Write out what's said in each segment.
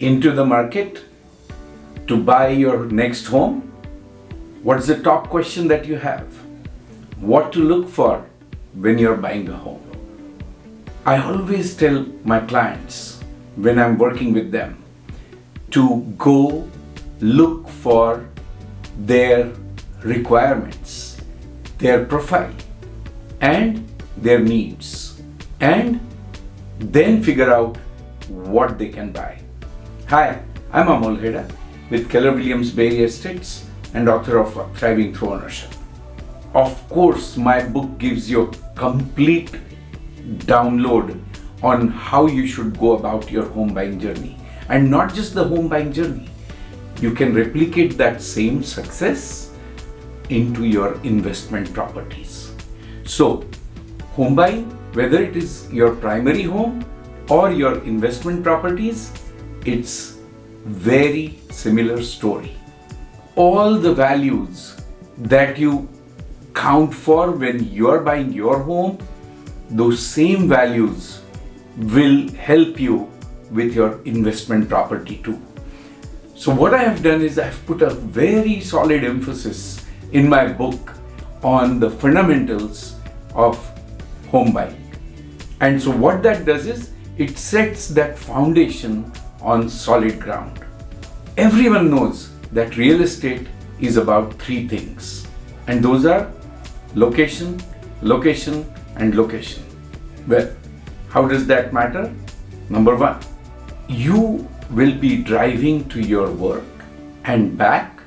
into the market to buy your next home? What's the top question that you have? What to look for when you're buying a home? I always tell my clients when I'm working with them to go look for their requirements, their profile, and their needs, and then figure out what they can buy. Hi, I'm Amol Heda with Keller Williams Bay Area Estates and author of Thriving Through Ownership. Of course, my book gives you a complete download on how you should go about your home buying journey. And not just the home buying journey, you can replicate that same success into your investment properties. So, home buying, whether it is your primary home or your investment properties, it's very similar story. All the values that you count for when you're buying your home, those same values will help you with your investment property too. So what I have done is I've put a very solid emphasis in my book on the fundamentals of home buying. And so what that does is it sets that foundation on solid ground. Everyone knows that real estate is about three things, and those are location, location, and location. Well, how does that matter? Number one, you will be driving to your work and back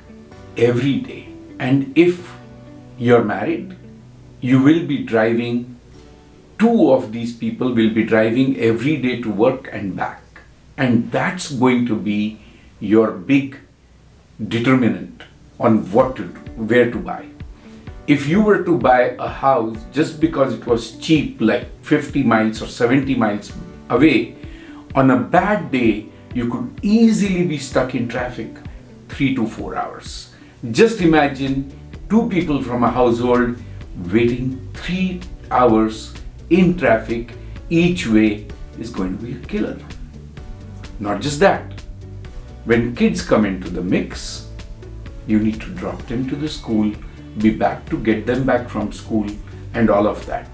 every day. And if you're married, you will be driving, two of these people will be driving every day to work and back. And that's going to be your big determinant on what to do, where to buy. If you were to buy a house just because it was cheap, like 50 miles or 70 miles away, on a bad day, you could easily be stuck in traffic 3 to 4 hours. Just imagine two people from a household waiting 3 hours in traffic each way is going to be a killer. Not just that, when kids come into the mix, you need to drop them to the school, be back to get them back from school, and all of that.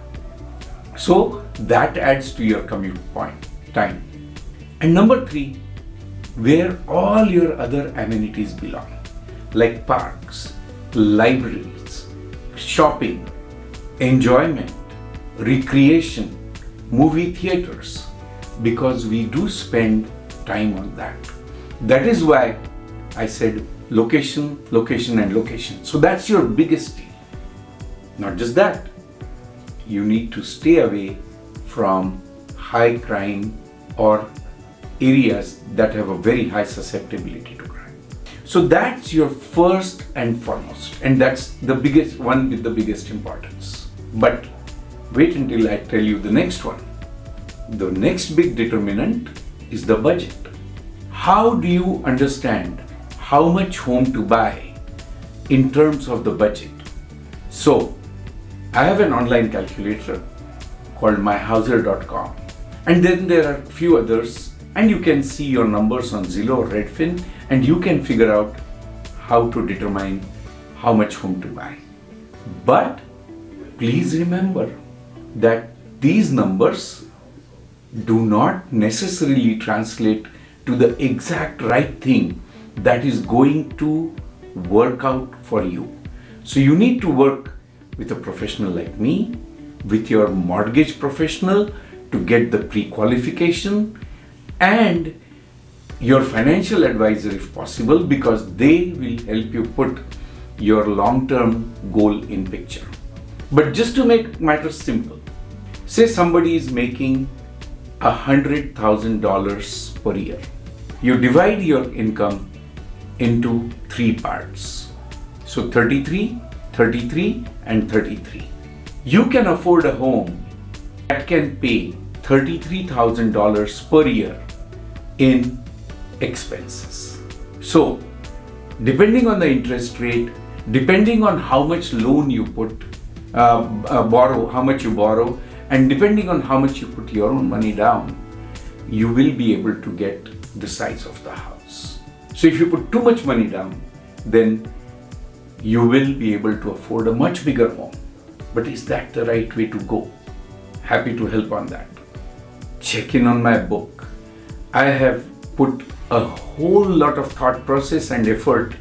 So that adds to your commute time. And number three, where all your other amenities belong, like parks, libraries, shopping, enjoyment, recreation, movie theaters, because we do spend time on that. That is why I said location, location, and location. So that's your biggest deal. Not just that, you need to stay away from high crime or areas that have a very high susceptibility to crime. So that's your first and foremost, and that's the biggest one with the biggest importance. But wait until I tell you the next one. The next big determinant is the budget. How do you understand how much home to buy in terms of the budget? So I have an online calculator called myhouser.com, and then there are a few others, and you can see your numbers on Zillow or Redfin, and you can figure out how to determine how much home to buy. But please remember that these numbers do not necessarily translate to the exact right thing that is going to work out for you. So you need to work with a professional like me, with your mortgage professional to get the pre-qualification, and your financial advisor if possible, because they will help you put your long-term goal in picture. But just to make matters simple, say somebody is making $100,000 per year. You divide your income into three parts. So 33, 33, and 33. You can afford a home that can pay $33,000 per year in expenses. So, depending on the interest rate, depending on how much loan you borrow, how much you borrow, and depending on how much you put your own money down, you will be able to get the size of the house. So if you put too much money down, then you will be able to afford a much bigger home. But is that the right way to go? Happy to help on that. Check in on my book. I have put a whole lot of thought process and effort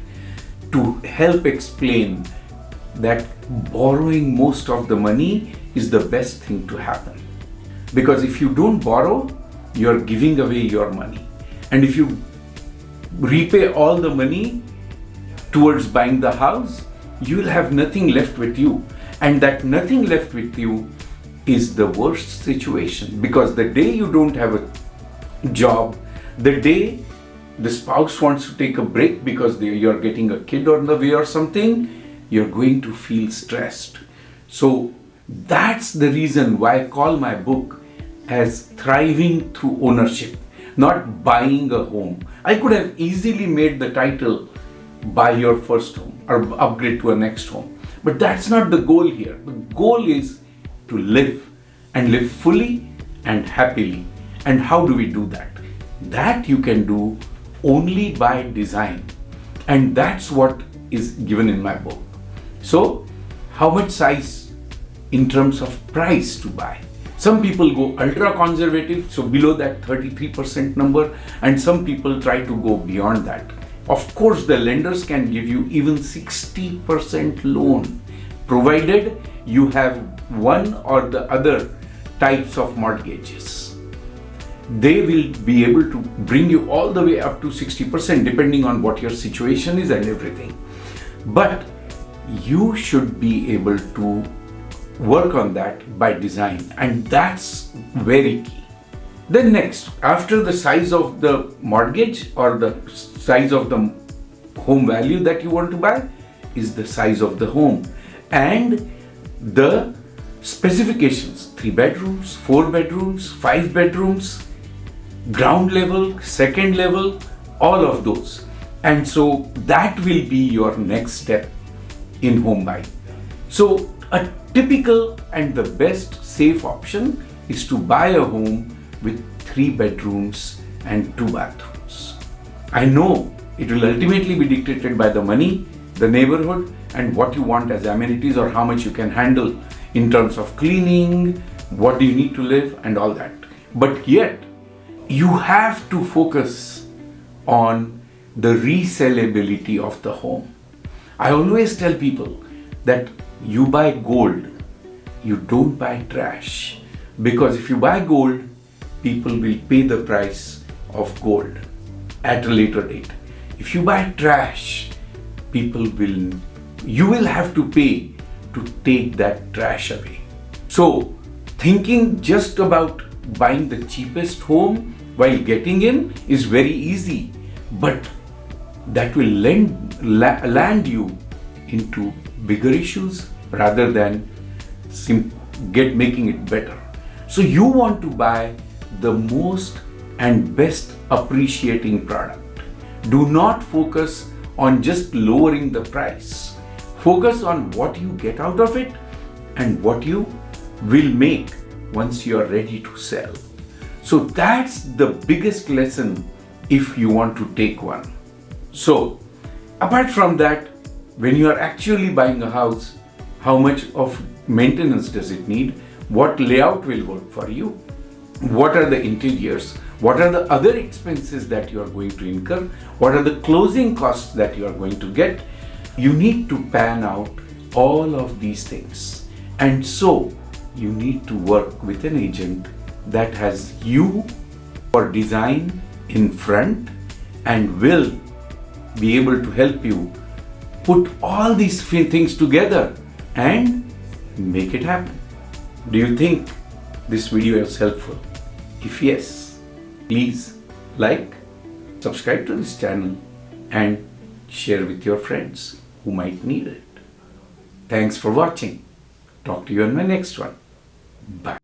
to help explain that borrowing most of the money is the best thing to happen. Because if you don't borrow, you're giving away your money. And if you repay all the money towards buying the house, you will have nothing left with you. And that nothing left with you is the worst situation, because the day you don't have a job, the day the spouse wants to take a break because you're getting a kid on the way or something, you're going to feel stressed. So that's the reason why I call my book as Thriving Through Ownership, not buying a home. I could have easily made the title Buy Your First Home or Upgrade to a Next Home. But that's not the goal here. The goal is to live and live fully and happily. And how do we do that? That you can do only by design. And that's what is given in my book. So, how much size in terms of price to buy? Some people go ultra conservative, so below that 33% number, and some people try to go beyond that. Of course, the lenders can give you even 60% loan, provided you have one or the other types of mortgages. They will be able to bring you all the way up to 60% depending on what your situation is and everything. But you should be able to work on that by design, and that's very key. Then next, after the size of the mortgage or the size of the home value that you want to buy is the size of the home and the specifications: 3 bedrooms, 4 bedrooms, 5 bedrooms, ground level, second level, all of those. And so that will be your next step in home buying. So a typical and the best safe option is to buy a home with 3 bedrooms and 2 bathrooms. I know it will ultimately be dictated by the money, the neighborhood, and what you want as amenities or how much you can handle in terms of cleaning, what do you need to live and all that. But yet, you have to focus on the resellability of the home. I always tell people that you buy gold, you don't buy trash. Because if you buy gold, people will pay the price of gold at a later date. If you buy trash, you will have to pay to take that trash away. So thinking just about buying the cheapest home while getting in is very easy, but that will land you into bigger issues rather than making it better. So you want to buy the most and best appreciating product. Do not focus on just lowering the price. Focus on what you get out of it and what you will make once you are ready to sell. So that's the biggest lesson if you want to take one. So apart from that, when you are actually buying a house, how much of maintenance does it need? What layout will work for you? What are the interiors? What are the other expenses that you are going to incur? What are the closing costs that you are going to get? You need to pan out all of these things. And so you need to work with an agent that has you for design in front and will be able to help you put all these things together and make it happen. Do you think this video is helpful? If yes, please like, subscribe to this channel and share with your friends who might need it. Thanks for watching. Talk to you on my next one. Bye.